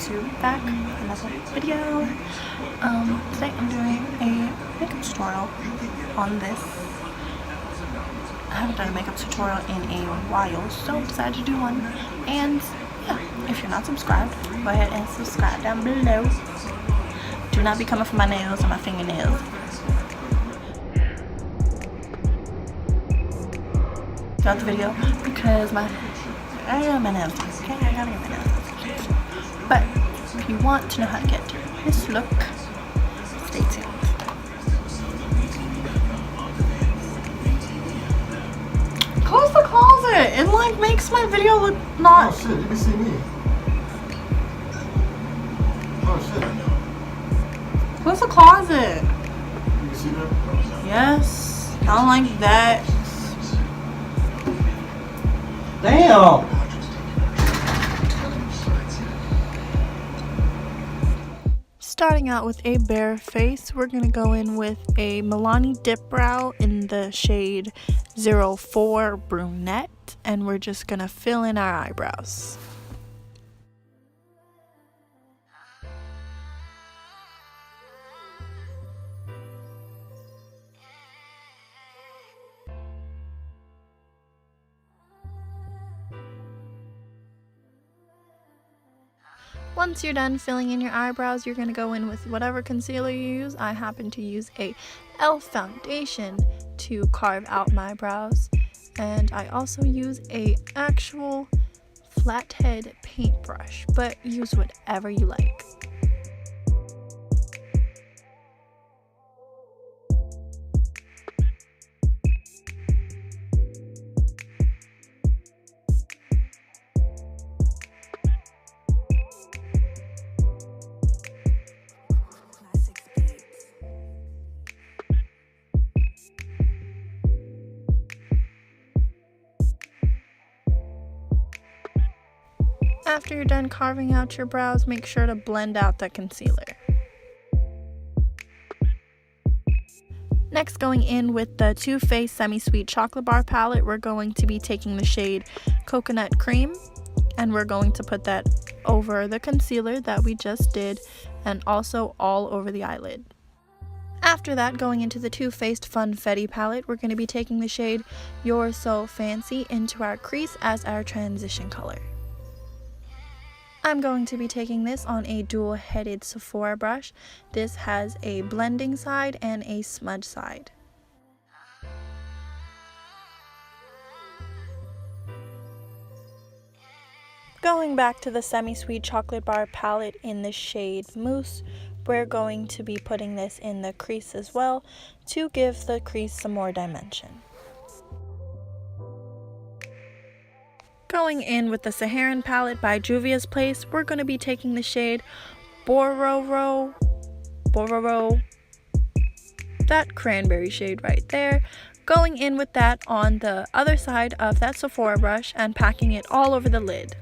you back another video. Today I'm doing a makeup tutorial on this. I haven't done a makeup tutorial in a while, so I decided to do one. And yeah, if you're not subscribed, go ahead and subscribe down below. Do not be coming for my nails and my fingernails. Throughout the video, because I got my nails done. Okay, I gotta get my nails done. But if you want to know how to get this look, stay tuned. Close the closet. It like makes my video look not. Oh shit, you can see me. Oh shit. Close the closet. You can see that? Yes. I don't like that. Damn! Starting out with a bare face, we're going to go in with a Milani Dip Brow in the shade 04 Brunette, and we're just going to fill in our eyebrows. Once you're done filling in your eyebrows, you're going to go in with whatever concealer you use. I happen to use a e.l.f. foundation to carve out my brows. And I also use a actual flathead paintbrush, but use whatever you like. After you're done carving out your brows, make sure to blend out the concealer. Next, going in with the Too Faced Semi-Sweet Chocolate Bar palette, we're going to be taking the shade Coconut Cream, and we're going to put that over the concealer that we just did, and also all over the eyelid. After that, going into the Too Faced Funfetti palette, we're going to be taking the shade You're So Fancy into our crease as our transition color. I'm going to be taking this on a dual-headed Sephora brush. This has a blending side and a smudge side. Going back to the Semi-Sweet Chocolate Bar palette in the shade Mousse, we're going to be putting this in the crease as well to give the crease some more dimension. Going in with the Saharan palette by Juvia's Place, we're going to be taking the shade Bororo, that cranberry shade right there, going in with that on the other side of that Sephora brush and packing it all over the lid.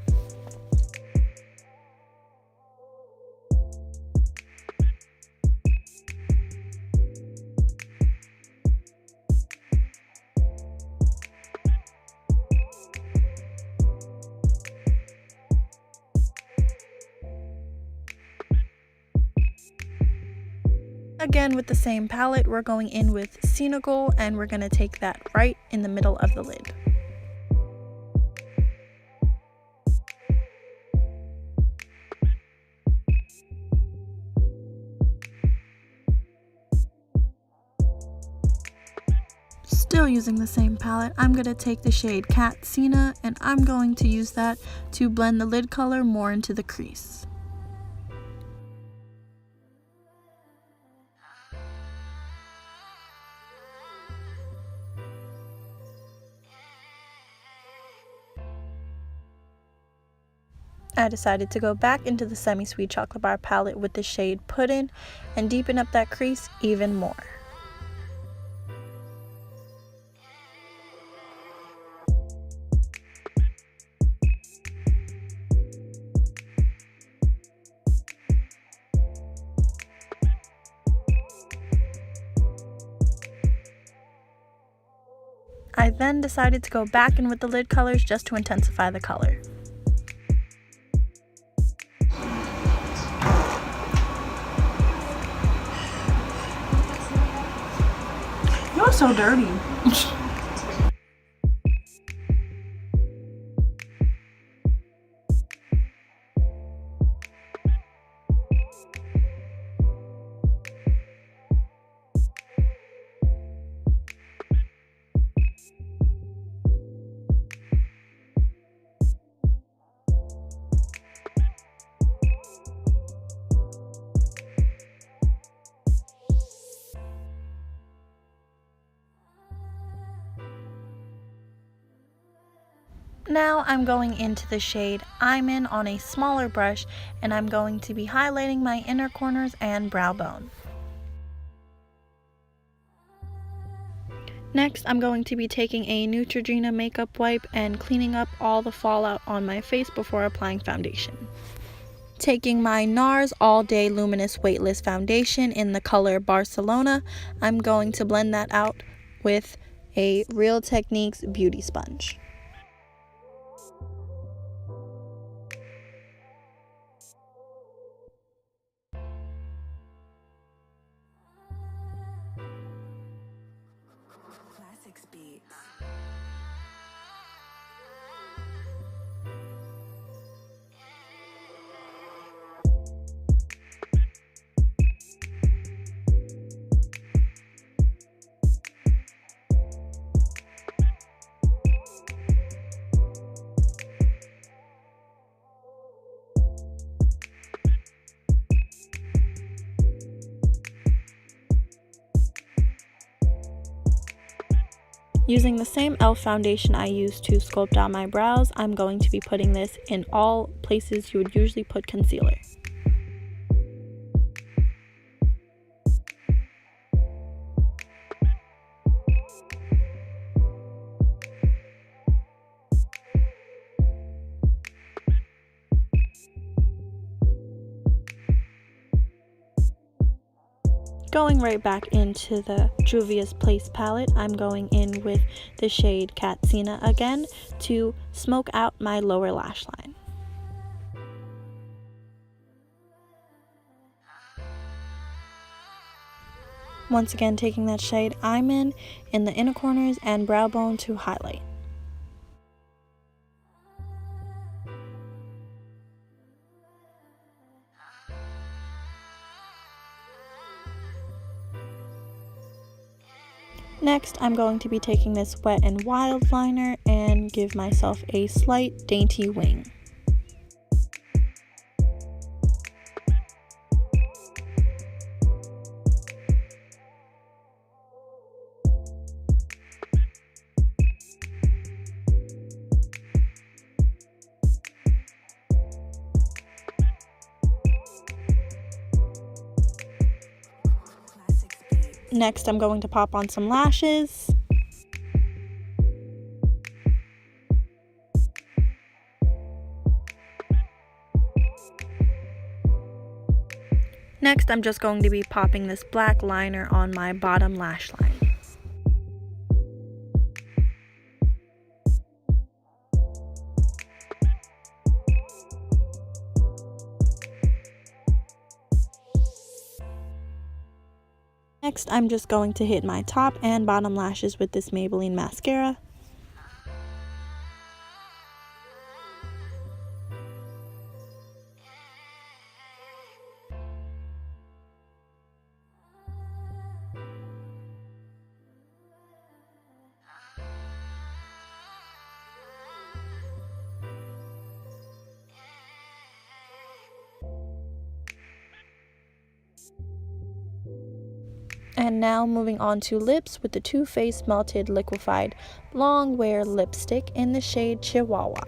Again, with the same palette, we're going in with Senegal, and we're going to take that right in the middle of the lid. Still using the same palette, I'm going to take the shade Cat Cena, and I'm going to use that to blend the lid color more into the crease. I decided to go back into the Semi-Sweet Chocolate Bar palette with the shade Puddin' and deepen up that crease even more. I then decided to go back in with the lid colors just to intensify the color. looks so dirty. Now I'm going into the shade I'm in on a smaller brush, and I'm going to be highlighting my inner corners and brow bone. Next, I'm going to be taking a Neutrogena makeup wipe and cleaning up all the fallout on my face before applying foundation. Taking my NARS All Day Luminous Weightless Foundation in the color Barcelona, I'm going to blend that out with a Real Techniques beauty sponge. Using the same e.l.f. foundation I used to sculpt out my brows, I'm going to be putting this in all places you would usually put concealer. Going right back into the Juvia's Place palette, I'm going in with the shade Katsina again to smoke out my lower lash line. Once again, taking that shade I'm in the inner corners and brow bone to highlight. Next, I'm going to be taking this Wet n Wild liner and give myself a slight dainty wing. Next, I'm going to pop on some lashes. Next, I'm just going to be popping this black liner on my bottom lash line. Next, I'm just going to hit my top and bottom lashes with this Maybelline mascara. And now moving on to lips with the Too Faced Melted Liquefied Long Wear Lipstick in the shade Chihuahua.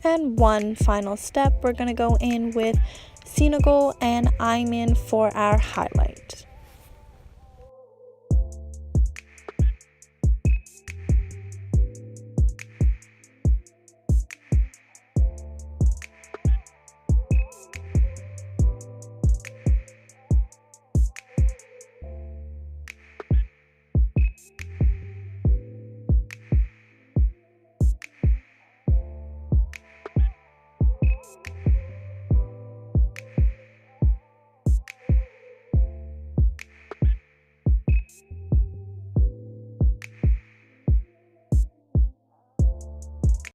And one final step, we're going to go in with Senegal and I'm in for our highlight.